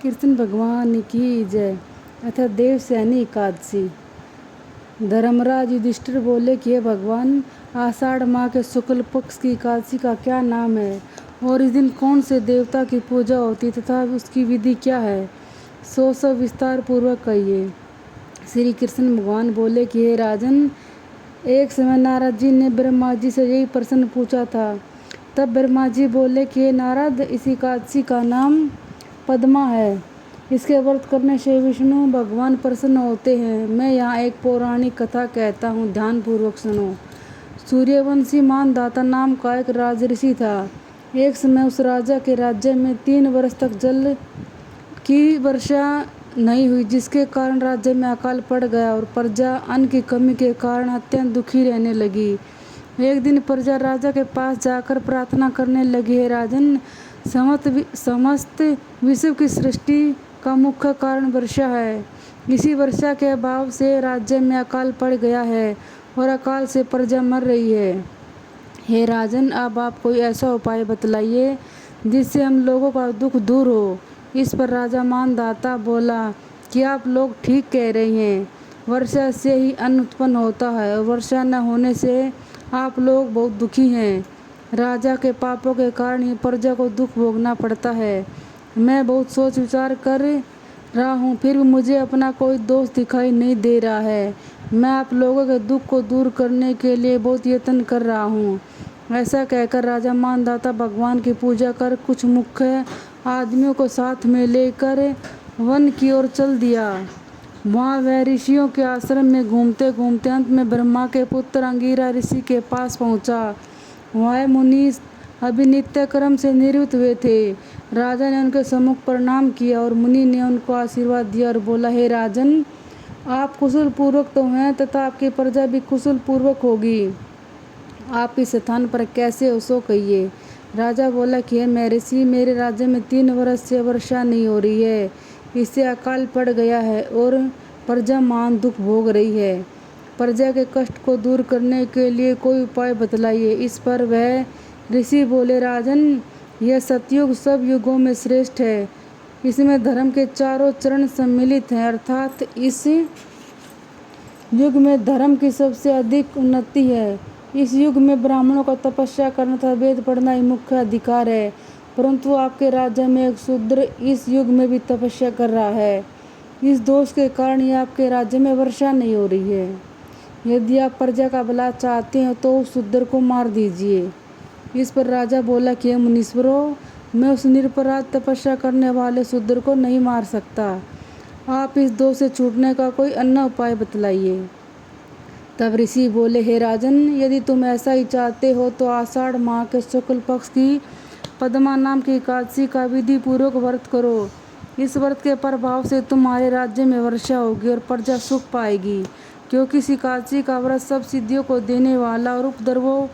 कृष्ण भगवान की जय। अतः देवशयनी एकादशी। धर्मराज युधिष्ठिर बोले कि हे भगवान, आषाढ़ माह के शुक्ल पक्ष की एकादशी का क्या नाम है और इस दिन कौन से देवता की पूजा होती तथा उसकी विधि क्या है, सो सब विस्तार पूर्वक कहिए। श्री कृष्ण भगवान बोले कि हे राजन, एक समय नारद जी ने ब्रह्मा जी से यही प्रश्न पूछा था। तब ब्रह्मा जी बोले कि हे नारद, इस एकादशी का नाम पद्मा है। इसके व्रत करने से विष्णु भगवान प्रसन्न होते हैं। मैं यहाँ एक पौराणिक कथा कहता हूँ, ध्यान पूर्वक सुनो। सूर्यवंशी मानदाता नाम का एक राजऋषि था। एक समय उस राजा के राज्य में 3 वर्ष तक जल की वर्षा नहीं हुई, जिसके कारण राज्य में अकाल पड़ गया और प्रजा अन्न की कमी के कारण अत्यंत दुखी रहने लगी। एक दिन प्रजा राजा के पास जाकर प्रार्थना करने लगी, हे राजन, समस्त विश्व की सृष्टि का मुख्य कारण वर्षा है। इसी वर्षा के अभाव से राज्य में अकाल पड़ गया है और अकाल से प्रजा मर रही है। हे राजन, अब आप कोई ऐसा उपाय बतलाइए जिससे हम लोगों का दुख दूर हो। इस पर राजा मानदाता बोला कि आप लोग ठीक कह रहे हैं। वर्षा से ही अन्न उत्पन्न होता है और वर्षा न होने से आप लोग बहुत दुखी हैं। राजा के पापों के कारण ही प्रजा को दुख भोगना पड़ता है। मैं बहुत सोच विचार कर रहा हूँ, फिर भी मुझे अपना कोई दोष दिखाई नहीं दे रहा है। मैं आप लोगों के दुख को दूर करने के लिए बहुत यत्न कर रहा हूँ। ऐसा कहकर राजा मानदाता भगवान की पूजा कर कुछ मुख्य आदमियों को साथ में लेकर वन की ओर चल दिया। वहाँ वह ऋषियों के आश्रम में घूमते घूमते अंत में ब्रह्मा के पुत्र अंगिरा ऋषि के पास पहुँचा। वह मुनि अभी नित्य कर्म से निवृत्त हुए थे। राजा ने उनके सम्मुख प्रणाम किया और मुनि ने उनको आशीर्वाद दिया और बोला, हे राजन, आप कुशल पूर्वक तो हैं तथा आपकी प्रजा भी कुशल पूर्वक होगी। आप इस स्थान पर कैसे हो सो कहिए। राजा बोला कि हे महर्षि, मेरे राज्य में 3 वर्ष से वर्षा नहीं हो रही है। इससे अकाल पड़ गया है और प्रजा महान दुख भोग रही है। प्रजा के कष्ट को दूर करने के लिए कोई उपाय बतलाइए। इस पर वह ऋषि बोले, राजन, यह सतयुग सब युगों में श्रेष्ठ है। इसमें धर्म के चारों चरण सम्मिलित हैं, अर्थात इस युग में धर्म की सबसे अधिक उन्नति है। इस युग में ब्राह्मणों का तपस्या करना तथा वेद पढ़ना ही मुख्य अधिकार है, परंतु आपके राज्य में एक शूद्र इस युग में भी तपस्या कर रहा है। इस दोष के कारण ही आपके राज्य में वर्षा नहीं हो रही है। यदि आप प्रजा का भला चाहते हैं तो उस शूद्र को मार दीजिए। इस पर राजा बोला कि मुनीश्वरों, मैं उस निरपराध तपस्या करने वाले शूद्र को नहीं मार सकता। आप इस दोष से छूटने का कोई अन्य उपाय बतलाइए। तब ऋषि बोले, हे राजन, यदि तुम ऐसा ही चाहते हो तो आषाढ़ माह के शुक्ल पक्ष की पद्मा नाम की एकादशी का विधि पूर्वक व्रत करो। इस व्रत के प्रभाव से तुम्हारे राज्य में वर्षा होगी और प्रजा सुख पाएगी, क्योंकि इस एकादशी का व्रत सब सिद्धियों को देने वाला और उपद्रवों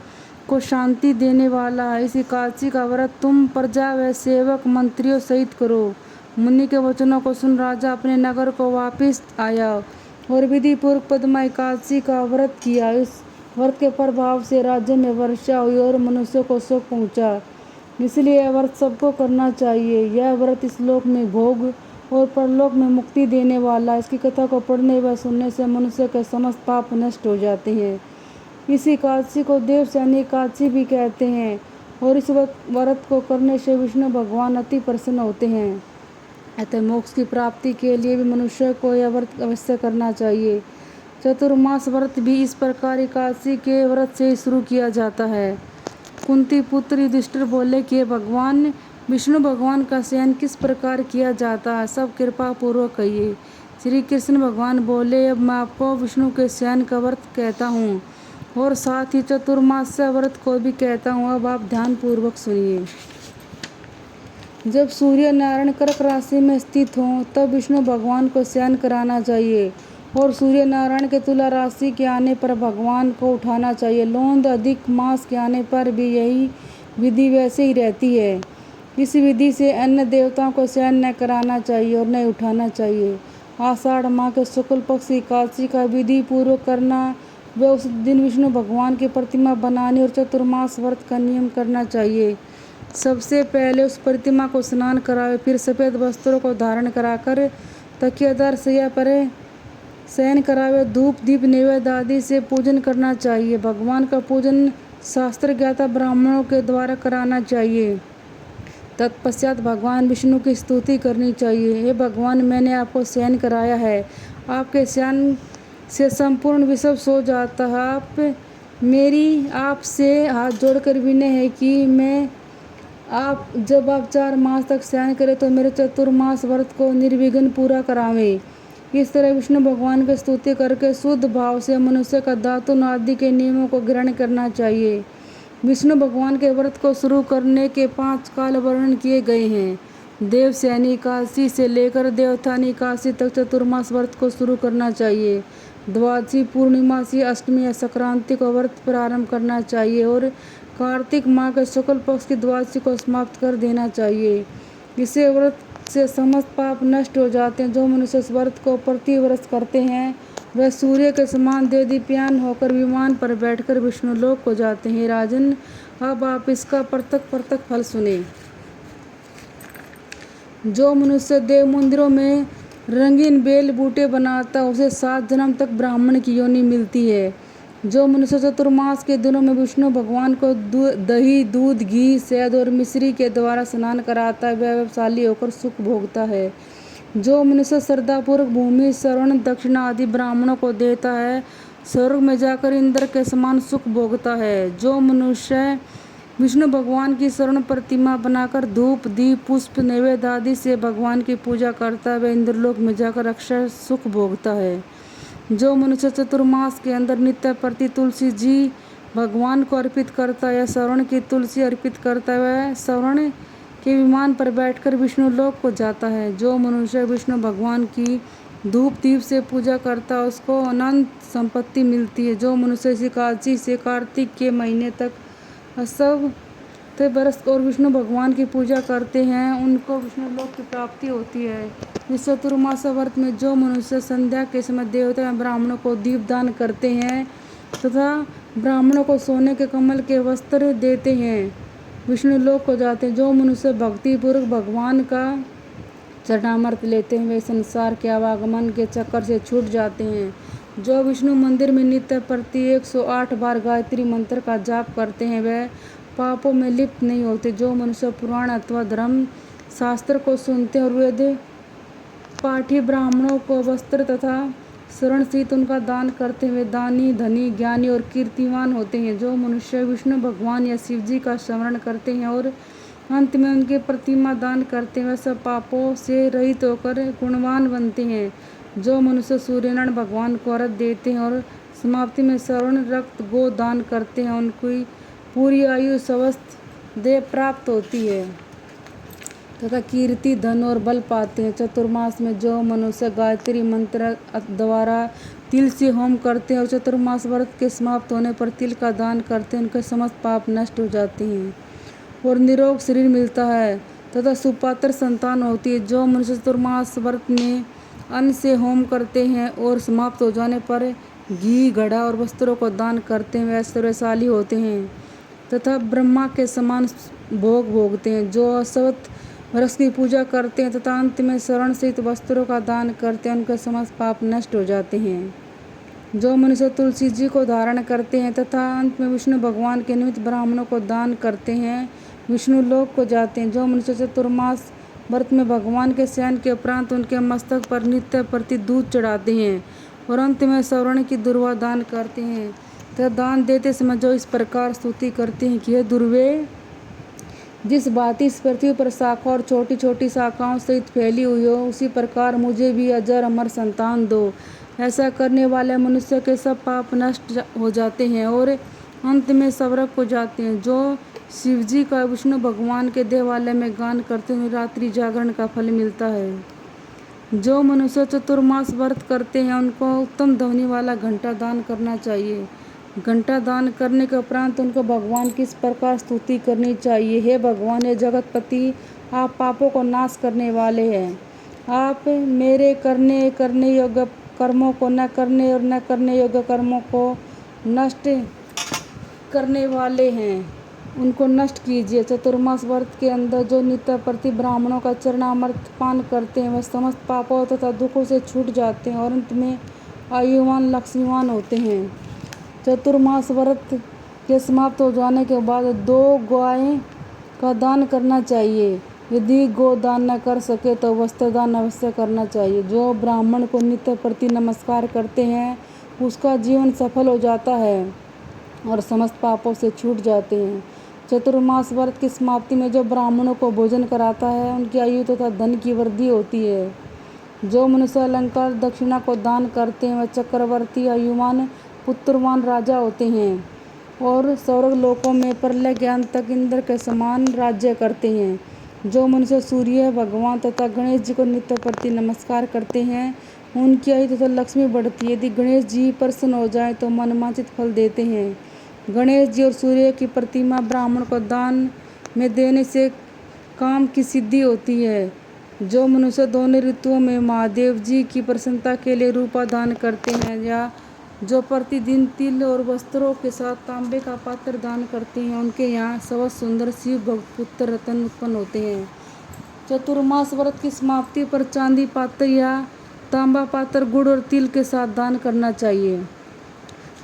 को शांति देने वाला है। इस एकादशी का व्रत तुम प्रजा व सेवक मंत्रियों सहित करो। मुनि के वचनों को सुन राजा अपने नगर को वापस आया और विधि पूर्वक पद्मा एकादशी का व्रत किया। इस व्रत के प्रभाव से राज्य में वर्षा हुई और मनुष्यों को सुख पहुंचा। इसलिए यह व्रत सबको करना चाहिए। यह व्रत इस लोक में भोग और परलोक में मुक्ति देने वाला। इसकी कथा को पढ़ने व सुनने से मनुष्य के समस्त पाप नष्ट हो जाते हैं। इस एकादशी को देवशयनी एकादशी भी कहते हैं और इस व्रत को करने से विष्णु भगवान अति प्रसन्न होते हैं। अतः मोक्ष की प्राप्ति के लिए भी मनुष्य को यह व्रत अवश्य करना चाहिए। चतुर्मास व्रत भी इस प्रकार एकादशी के व्रत से ही शुरू किया जाता है। कुंती पुत्र युधिष्ठिर बोले कि भगवान, विष्णु भगवान का शयन किस प्रकार किया जाता है, सब कृपा पूर्वक कहिए। श्री कृष्ण भगवान बोले, अब मैं आपको विष्णु के शयन का व्रत कहता हूँ और साथ ही चतुर्मास व्रत को भी कहता हूँ। अब आप ध्यान पूर्वक सुनिए। जब सूर्य नारायण कर्क राशि में स्थित हों तब विष्णु भगवान को शयन कराना चाहिए और सूर्य नारायण के तुला राशि के आने पर भगवान को उठाना चाहिए। लोंद अधिक मास के आने पर भी यही विधि वैसे ही रहती है। इस विधि से अन्य देवताओं को शयन न कराना चाहिए और न उठाना चाहिए। आषाढ़ माह के शुक्ल पक्ष एकादशी का विधि पूर्वक करना व उस दिन विष्णु भगवान की प्रतिमा बनाने और चतुर्मास व्रत का नियम करना चाहिए। सबसे पहले उस प्रतिमा को स्नान करावे, फिर सफ़ेद वस्त्रों को धारण कराकर तकियादार शैया पर शयन करावे। धूप दीप नैवेद्य आदि से पूजन करना चाहिए। भगवान का पूजन शास्त्र ज्ञाता ब्राह्मणों के द्वारा कराना चाहिए। तत्पश्चात भगवान विष्णु की स्तुति करनी चाहिए। हे भगवान, मैंने आपको शयन कराया है, आपके शयन से संपूर्ण विश्व सो जाता है। मेरी आपसे हाथ जोड़कर विनय है कि जब आप 4 मास तक शयन करें तो मेरे चतुर्मास व्रत को निर्विघ्न पूरा करावें। इस तरह विष्णु भगवान की स्तुति करके शुद्ध भाव से मनुष्य का दातुन आदि के नियमों को ग्रहण करना चाहिए। विष्णु भगवान के व्रत को शुरू करने के 5 काल वर्णन किए गए हैं। देवशयनी एकादशी से लेकर देवोत्थानी एकादशी तक चतुर्मास व्रत को शुरू करना चाहिए। द्वादशी, पूर्णिमासी, अष्टमी या संक्रांति को व्रत प्रारंभ करना चाहिए और कार्तिक माह के शुक्ल पक्ष की द्वादशी को समाप्त कर देना चाहिए। इसे व्रत से समस्त पाप नष्ट हो जाते हैं। जो मनुष्य इस व्रत को प्रतिवर्ष करते हैं वह सूर्य के समान देदीप्यमान होकर विमान पर बैठकर विष्णु लोक को जाते हैं। राजन, अब आप इसका प्रत्यक्ष फल सुने। जो मनुष्य देव मंदिरों में रंगीन बेल बूटे बनाता उसे 7 जन्म तक ब्राह्मण की योनि मिलती है। जो मनुष्य चतुर्मास के दिनों में विष्णु भगवान को दही, दूध, घी, शहद और मिश्री के द्वारा स्नान कराता है वह वैभवशाली होकर सुख भोगता है। जो मनुष्य श्रद्धापूर्वक भूमि, श्रवण, दक्षिणा आदि ब्राह्मणों को देता है स्वर्ग में जाकर इंद्र के समान सुख भोगता है। जो मनुष्य विष्णु भगवान की स्वर्ण प्रतिमा बनाकर धूप, दीप, पुष्प, नैवेद्य आदि से भगवान की पूजा करता है वह इंद्रलोक में जाकर अक्षय सुख भोगता है। जो मनुष्य चतुर्मास के अंदर नित्य प्रति तुलसी जी भगवान को अर्पित करता है या श्रवण की तुलसी अर्पित करता है वह श्रवण के विमान पर बैठकर विष्णु लोक को जाता है। जो मनुष्य विष्णु भगवान की धूप दीप से पूजा करता है उसको अनंत संपत्ति मिलती है। जो मनुष्य इस एकादशी से कार्तिक के महीने तक सब बरस और विष्णु भगवान की पूजा करते हैं उनको विष्णु लोक की प्राप्ति होती है। इस चतुर्मास व्रत में जो मनुष्य संध्या के समय देवता एवं ब्राह्मणों को दीप दान करते हैं तथा ब्राह्मणों को सोने के कमल के वस्त्र देते हैं विष्णु लोक को जाते हैं। जो मनुष्य भक्तिपूर्वक भगवान का चरणामृत लेते हैं वे संसार के आवागमन के चक्कर से छूट जाते हैं। जो विष्णु मंदिर में नित्य प्रति 108 बार गायत्री मंत्र का जाप करते हैं वह पापों में लिप्त नहीं होते। जो मनुष्य पुराण अथवा धर्म शास्त्र को सुनते हैं और वेद पाठी ब्राह्मणों को वस्त्र तथा शरण सहित उनका दान करते हैं वे दानी, धनी, ज्ञानी और कीर्तिमान होते हैं। जो मनुष्य विष्णु भगवान या शिव जी का स्मरण करते हैं और अंत में उनके प्रतिमा दान करते हैं वह सब पापों से रहित होकर गुणवान बनते हैं। जो मनुष्य सूर्यनारायण भगवान को अर्घ्य देते हैं और समाप्ति में श्रवण, रक्त, गो दान करते हैं उनकी पूरी आयु स्वस्थ देह प्राप्त होती है तथा कीर्ति, धन और बल पाते हैं। चतुर्मास में जो मनुष्य गायत्री मंत्र द्वारा तिल से होम करते हैं और चतुर्मास व्रत के समाप्त होने पर तिल का दान करते हैं उनके समस्त पाप नष्ट हो जाते हैं और निरोग शरीर मिलता है तथा सुपात्र संतान होती है। जो मनुष्य चतुर्मास व्रत में अन्न से होम करते हैं और समाप्त हो जाने पर घी, घड़ा और वस्त्रों को दान करते हैं वे ऐश्वर्यशाली होते हैं तथा ब्रह्मा के समान भोग भोगते हैं। जो अश्वत्थ वृक्ष की पूजा करते हैं तथा अंत में शरण सहित वस्त्रों का दान करते हैं उनके समस्त पाप नष्ट हो जाते हैं। जो मनुष्य तुलसी जी को धारण करते हैं तथा अंत में विष्णु भगवान के निमित्त ब्राह्मणों को दान करते हैं विष्णु लोक को जाते हैं। जो मनुष्य चतुर्मास व्रत में भगवान के शयन के उपरांत उनके मस्तक पर नित्य प्रति दूध चढ़ाते हैं और अंत में श्रवण की दुर्वा दान करते हैं तथा दान देते समय जो इस प्रकार स्तुति करते हैं कि हे दुर्वे, जिस भांति इस पृथ्वी पर शाखा और छोटी छोटी शाखाओं सहित फैली हुई हो उसी प्रकार मुझे भी अजर अमर संतान दो। ऐसा करने वाले मनुष्य के सब पाप नष्ट हो जाते हैं और अंत में स्वर्ग को जाते हैं। जो शिव जी का विष्णु भगवान के देवालय में गान करते हैं रात्रि जागरण का फल मिलता है। जो मनुष्य चतुर्मास व्रत करते हैं उनको उत्तम ध्वनि वाला घंटा दान करना चाहिए। घंटा दान करने के उपरांत उनको भगवान की इस प्रकार स्तुति करनी चाहिए। हे भगवान, हे जगतपति, आप पापों को नाश करने वाले हैं। आप मेरे करने योग्य कर्मों को न करने और न करने योग्य कर्मों को नष्ट करने वाले हैं। उनको नष्ट कीजिए। चतुर्मास व्रत के अंदर जो नित्य प्रति ब्राह्मणों का चरणामृत पान करते हैं वह समस्त पापों तथा दुखों से छूट जाते हैं और अंत में आयुवान लक्ष्मीवान होते हैं। चतुर्मास व्रत के समाप्त हो जाने के बाद 2 गायें का दान करना चाहिए। यदि गोदान न कर सके तो वस्त्रदान अवश्य करना चाहिए। जो ब्राह्मण को नित्य प्रति नमस्कार करते हैं उसका जीवन सफल हो जाता है और समस्त पापों से छूट जाते हैं। चतुर्मास व्रत की समाप्ति में जो ब्राह्मणों को भोजन कराता है उनकी आयु तथा धन की वृद्धि होती है। जो मनुष्य अलंकार दक्षिणा को दान करते हैं वह चक्रवर्ती आयुमान पुत्रवान राजा होते हैं और स्वर्ग लोकों में प्रलय के अंत तक इंद्र के समान राज्य करते हैं। जो मनुष्य सूर्य भगवान तथा गणेश जी को नित्य प्रति नमस्कार करते हैं उनकी आयु तथा लक्ष्मी बढ़ती है। यदि गणेश जी प्रसन्न हो जाए तो मनवांछित फल देते हैं। गणेश जी और सूर्य की प्रतिमा ब्राह्मण को दान में देने से काम की सिद्धि होती है। जो मनुष्य दोनों ऋतुओं में महादेव जी की प्रसन्नता के लिए रूपा दान करते हैं या जो प्रतिदिन तिल और वस्त्रों के साथ तांबे का पात्र दान करते हैं उनके यहाँ सबसे सुंदर शिव भक्त पुत्र रत्न उत्पन्न होते हैं। चतुर्मास व्रत की समाप्ति पर चांदी पात्र या तांबा पात्र गुड़ और तिल के साथ दान करना चाहिए।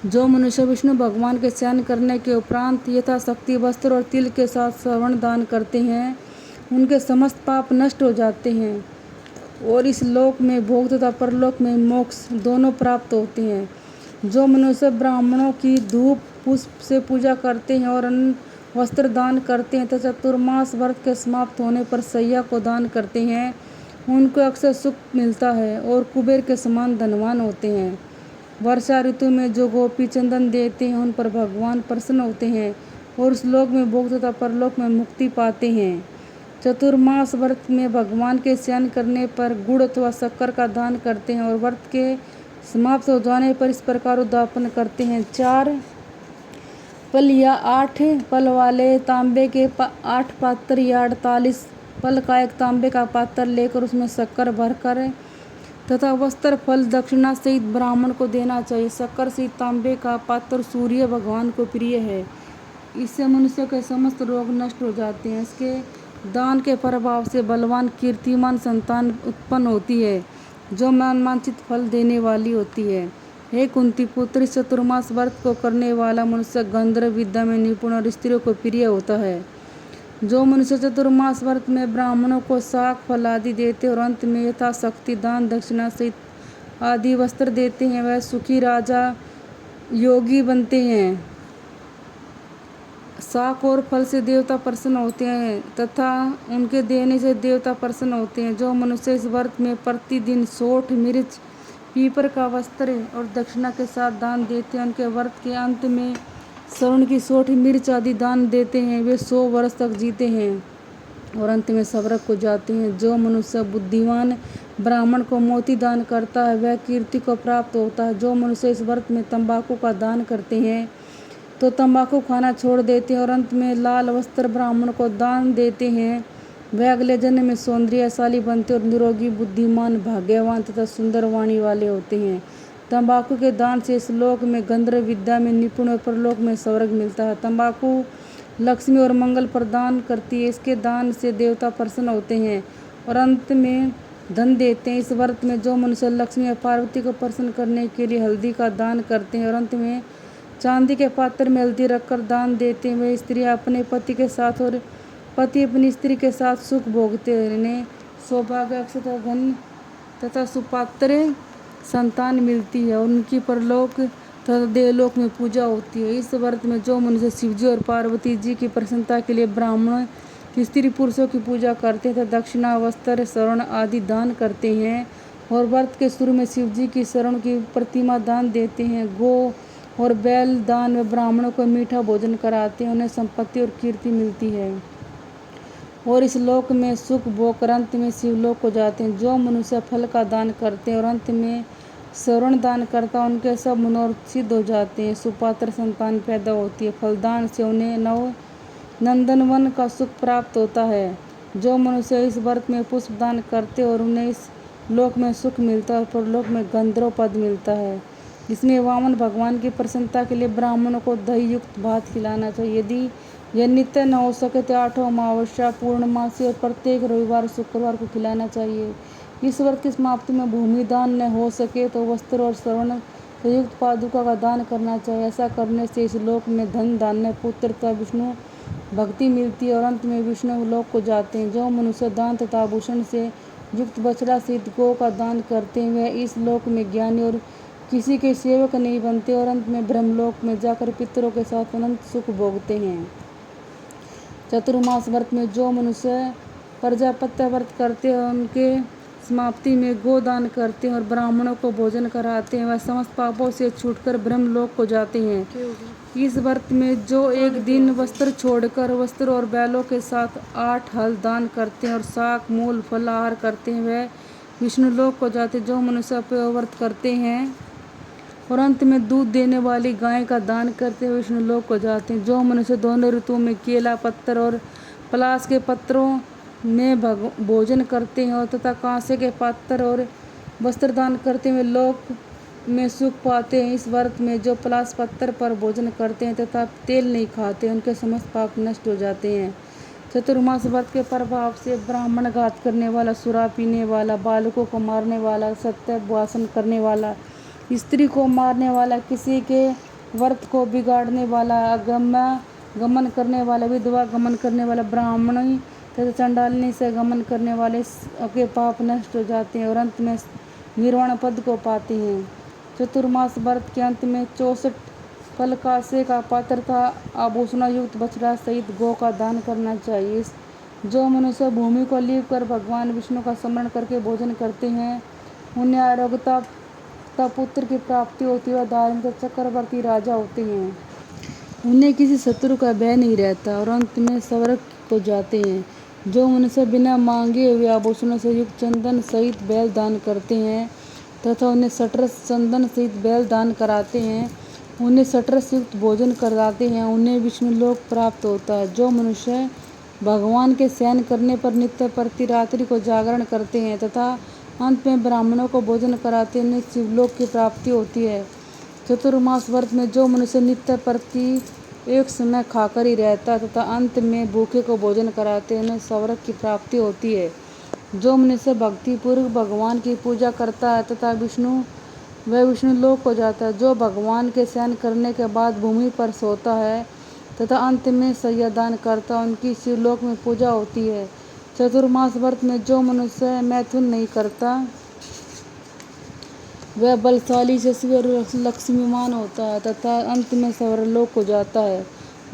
जो मनुष्य विष्णु भगवान के शयन करने के उपरांत यथाशक्ति वस्त्र और तिल के साथ श्रवण दान करते हैं उनके समस्त पाप नष्ट हो जाते हैं और इस लोक में भोग तथा परलोक में मोक्ष दोनों प्राप्त होते हैं। जो मनुष्य ब्राह्मणों की धूप पुष्प से पूजा करते हैं और अन्न वस्त्र दान करते हैं तथा चतुर्मास व्रत के समाप्त होने पर सैया को दान करते हैं उनको अक्सर सुख मिलता है और कुबेर के समान धनवान होते हैं। वर्षा ऋतु में जो गोपी चंदन देते हैं उन पर भगवान प्रसन्न होते हैं और उस लोक में भोग तथा परलोक में मुक्ति पाते हैं। चतुर्मास व्रत में भगवान के शयन करने पर गुड़ अथवा शक्कर का दान करते हैं और व्रत के समाप्त हो जाने पर इस प्रकार उद्यापन करते हैं। 4 पल या 8 पल वाले तांबे के 8 पात्र या 48 पल का एक तांबे का पात्र लेकर उसमें शक्कर भरकर तथा वस्त्र फल दक्षिणा सहित ब्राह्मण को देना चाहिए। शक्कर सहित तांबे का पात्र सूर्य भगवान को प्रिय है। इससे मनुष्य के समस्त रोग नष्ट हो जाते हैं। इसके दान के प्रभाव से बलवान कीर्तिमान संतान उत्पन्न होती है जो मनवांछित फल देने वाली होती है। हे कुंती पुत्री, चतुर्मास व्रत को करने वाला मनुष्य गंधर्व विद्या में निपुण और स्त्रियों को प्रिय होता है। जो मनुष्य चतुर्मास व्रत में ब्राह्मणों को शाक फल आदि देते और अंत में यथाशक्ति दान दक्षिणा सहित आदि वस्त्र देते हैं वह सुखी राजा योगी बनते हैं। शाक और फल से देवता प्रसन्न होते हैं तथा उनके देने से देवता प्रसन्न होते हैं। जो मनुष्य इस व्रत में प्रतिदिन सोंठ मिर्च पीपर का वस्त्र और दक्षिणा के साथ दान देते हैं उनके व्रत के अंत में स्वर्ण की सोंठ मिर्च आदि दान देते हैं वे 100 वर्ष तक जीते हैं और अंत में स्वर्ग को जाते हैं। जो मनुष्य बुद्धिमान ब्राह्मण को मोती दान करता है वह कीर्ति को प्राप्त होता है। जो मनुष्य इस व्रत में तंबाकू का दान करते हैं तो तंबाकू खाना छोड़ देते हैं और अंत में लाल वस्त्र ब्राह्मण को दान देते हैं वह अगले जन्म में सौंदर्यशाली बनते और निरोगी बुद्धिमान भाग्यवान तथा सुंदर वाणी वाले होते हैं। तंबाकू के दान से इस लोक में गंधर्व विद्या में निपुण और परलोक में स्वर्ग मिलता है। तंबाकू लक्ष्मी और मंगल प्रदान करती है। इसके दान से देवता प्रसन्न होते हैं और अंत में धन देते हैं। इस व्रत में जो मनुष्य लक्ष्मी और पार्वती को प्रसन्न करने के लिए हल्दी का दान करते हैं और अंत में चांदी के पात्र में हल्दी रखकर दान देते हैं वे स्त्रियां अपने पति के साथ और पति अपनी स्त्री के साथ सुख भोगते हैं। इन्हें सौभाग्य अक्षय धन तथा सुपात्र संतान मिलती है और उनकी परलोक तथा देवलोक में पूजा होती है। इस व्रत में जो मनुष्य शिवजी और पार्वती जी की प्रसन्नता के लिए ब्राह्मण स्त्री पुरुषों की पूजा करते हैं तथा दक्षिणा वस्त्र स्वर्ण आदि दान करते हैं और व्रत के शुरू में शिवजी की स्वर्ण की प्रतिमा दान देते हैं। गो और बैल दान में ब्राह्मणों को मीठा भोजन कराते हैं उन्हें संपत्ति और कीर्ति मिलती है और इस लोक में सुख भोग कर अंत में शिवलोक को जाते हैं। जो मनुष्य फल का दान करते हैं और अंत में स्वर्ण दान करता उनके सब मनोरथ सिद्ध हो जाते हैं। सुपात्र संतान पैदा होती है। फलदान से उन्हें नंदनवन का सुख प्राप्त होता है। जो मनुष्य इस व्रत में पुष्प दान करते और उन्हें इस लोक में सुख मिलता है और परलोक में गंधर्व पद मिलता है। जिसमें वामन भगवान की प्रसन्नता के लिए ब्राह्मणों को दही युक्त भात खिलाना चाहिए। यदि यह नित्य न हो सके तो 8 अमावस्या, पूर्णमासी और प्रत्येक रविवार शुक्रवार को खिलाना चाहिए। इस व्रत की समाप्ति में भूमि दान न हो सके तो वस्त्र और स्वर्ण संयुक्त पादुका का दान करना चाहिए। ऐसा करने से इस लोक में धन धान्य पुत्र तथा विष्णु भक्ति मिलती है और अंत में विष्णु लोक को जाते हैं। जो मनुष्य दान तथा आभूषण से युक्त बछड़ा सहित गौ का दान करते हैं वह इस लोक में ज्ञानी और किसी के सेवक नहीं बनते और अंत में ब्रह्मलोक में जाकर पितरों के साथ अनंत सुख भोगते हैं। चतुर्मास व्रत में जो मनुष्य प्रजापत्य व्रत करते हैं उनके समाप्ति में गोदान करते हैं और ब्राह्मणों को भोजन कराते हैं वह समस्त पापों से छूटकर ब्रह्मलोक को जाते हैं। इस व्रत में जो एक दिन वस्त्र छोड़कर वस्त्र और बैलों के साथ 8 हल दान करते हैं और शाक मूल फल आहार करते हैं वह विष्णु लोक को जाते हैं। जो मनुष्य व्रत करते हैं और अंत में दूध देने वाली गाय का दान करते हुए विष्णु लोक को जाते हैं। जो मनुष्य दोनों ऋतुओं में केला पत्तर और पलाश के पत्रों में भोजन करते हैं और तथा कांसे के पात्र और वस्त्र दान करते हुए लोक में सुख पाते हैं। इस व्रत में जो पलाश पत्थर पर भोजन करते हैं तथा तेल नहीं खाते उनके समस्त पाप नष्ट हो जाते हैं। चतुर्मास व्रत के प्रभाव से ब्राह्मण घात करने वाला, शराब पीने वाला, बालकों को मारने वाला, सत्य भाषण करने वाला, स्त्री को मारने वाला, किसी के व्रत को बिगाड़ने वाला, अगम्य गमन करने वाला, विधवा गमन करने वाला, ब्राह्मणी तथा चंडालनी से गमन करने वाले के पाप नष्ट हो जाते हैं और अंत में निर्वाण पद को पाते हैं। चतुर्मास व्रत के अंत में 64 फल कांसे का पात्र तथा आभूषण युक्त बछड़ा सहित गौ का दान करना चाहिए। जो मनुष्य भूमि को लीप कर भगवान विष्णु का स्मरण करके भोजन करते हैं उन्हें आरोग्यता तथा पुत्र की प्राप्ति होती है और धार्मिक चक्रवर्ती राजा होते हैं। उन्हें किसी शत्रु का भय नहीं रहता और अंत में स्वर्ग को जाते हैं। जो मनुष्य बिना मांगे हुए आभूषणों से युक्त चंदन सहित बैल दान करते हैं तथा उन्हें सटरस चंदन सहित बैल दान कराते हैं, उन्हें सटरस युक्त भोजन कराते हैं, उन्हें विष्णु लोक प्राप्त होता है। जो मनुष्य भगवान के शयन करने पर नित्य प्रति रात्रि को जागरण करते हैं तथा अंत में ब्राह्मणों को भोजन कराते हैं उन्हें शिवलोक की प्राप्ति होती है। चतुर्मास व्रत में जो मनुष्य नित्य प्रति एक समय खाकर ही रहता है तथा अंत में भूखे को भोजन कराते हैं उन्हें स्वर्ग की प्राप्ति होती है। जो मनुष्य भक्तिपूर्वक भगवान की पूजा करता है तथा वह विष्णु लोक को जाता है। जो भगवान के शयन करने के बाद भूमि पर सोता है तथा अंत में शय्यादान करता है उनकी शिवलोक में पूजा होती है। चतुर्मास व्रत में जो मनुष्य मैथुन नहीं करता वह बलशाली, यशस्वी और लक्ष्मीमान होता है तथा अंत में स्वर्गलोक को जाता है।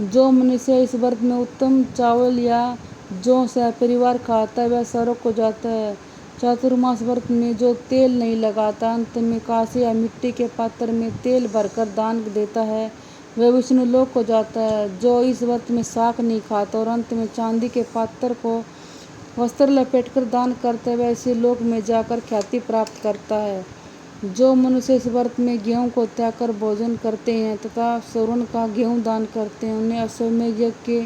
जो मनुष्य इस व्रत में उत्तम चावल या जौ से परिवार खाता है वह स्वर्ग को जाता है। चातुर्मास व्रत में जो तेल नहीं लगाता अंत में कांसे या मिट्टी के पात्र में तेल भरकर दान देता है वह विष्णु लोक को जाता है। जो इस व्रत में शाक नहीं खाता और अंत में चांदी के पात्र को वस्त्र लपेटकर दान करता है वह इसी लोक में जाकर ख्याति प्राप्त करता है। जो मनुष्य इस व्रत में गेहूं को त्याग कर भोजन करते हैं तथा स्वर्ण का गेहूं दान करते हैं उन्हें अश्वमेध यज्ञ के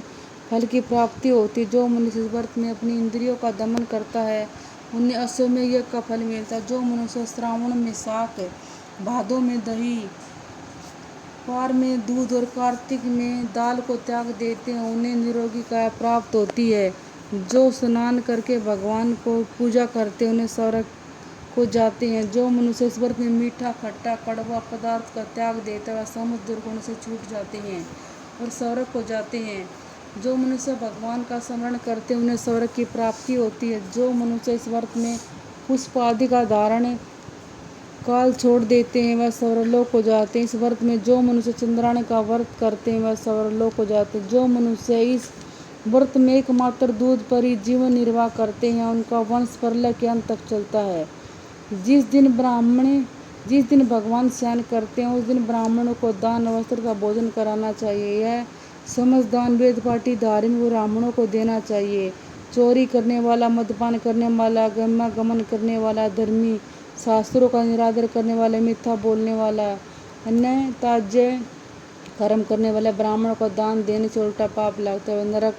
फल की प्राप्ति होती है। जो मनुष्य इस व्रत में अपनी इंद्रियों का दमन करता है उन्हें अश्वमेध यज्ञ का फल मिलता है। जो मनुष्य श्रावण में शाक, भादों में दही, पार में दूध और कार्तिक में दाल को त्याग देते हैं उन्हें निरोगी काया प्राप्त होती है। जो स्नान करके भगवान को पूजा करते हैं उन्हें स्वर्ग को जाते हैं। जो मनुष्य इस व्रत में मीठा, खट्टा, कड़वा पदार्थ का त्याग देता है वह समस्त दुर्गुण से छूट जाते हैं और स्वर्ग को जाते हैं। जो मनुष्य भगवान का स्मरण करते हैं उन्हें स्वर्ग की प्राप्ति होती है। जो मनुष्य इस व्रत में पुष्प आदि का धारण काल छोड़ देते हैं वह स्वर्गलोक को जाते हैं। इस व्रत में जो मनुष्य चंद्रायण का व्रत करते हैं वह स्वर्गलोक को जाते हैं। जो मनुष्य इस व्रत में एकमात्र दूध पर ही जीवन निर्वाह करते हैं उनका वंश प्रलय के अंत तक चलता है। जिस दिन भगवान शयन करते हैं उस दिन ब्राह्मणों को दान वस्त्र का भोजन कराना चाहिए। यह समस्त दान वेद पाठी धार्मिक ब्राह्मणों को देना चाहिए। चोरी करने वाला, मद्यपान करने वाला, गमन करने वाला, धर्मी, शास्त्रों का निरादर करने वाला, मिथ्या बोलने वाला, अन्य त्याज्य कर्म करने वाले ब्राह्मणों को दान देने से उल्टा पाप लगता है नरक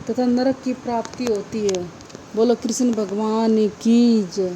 तथा नरक की प्राप्ति होती है। बोलो कृष्ण भगवान की जय।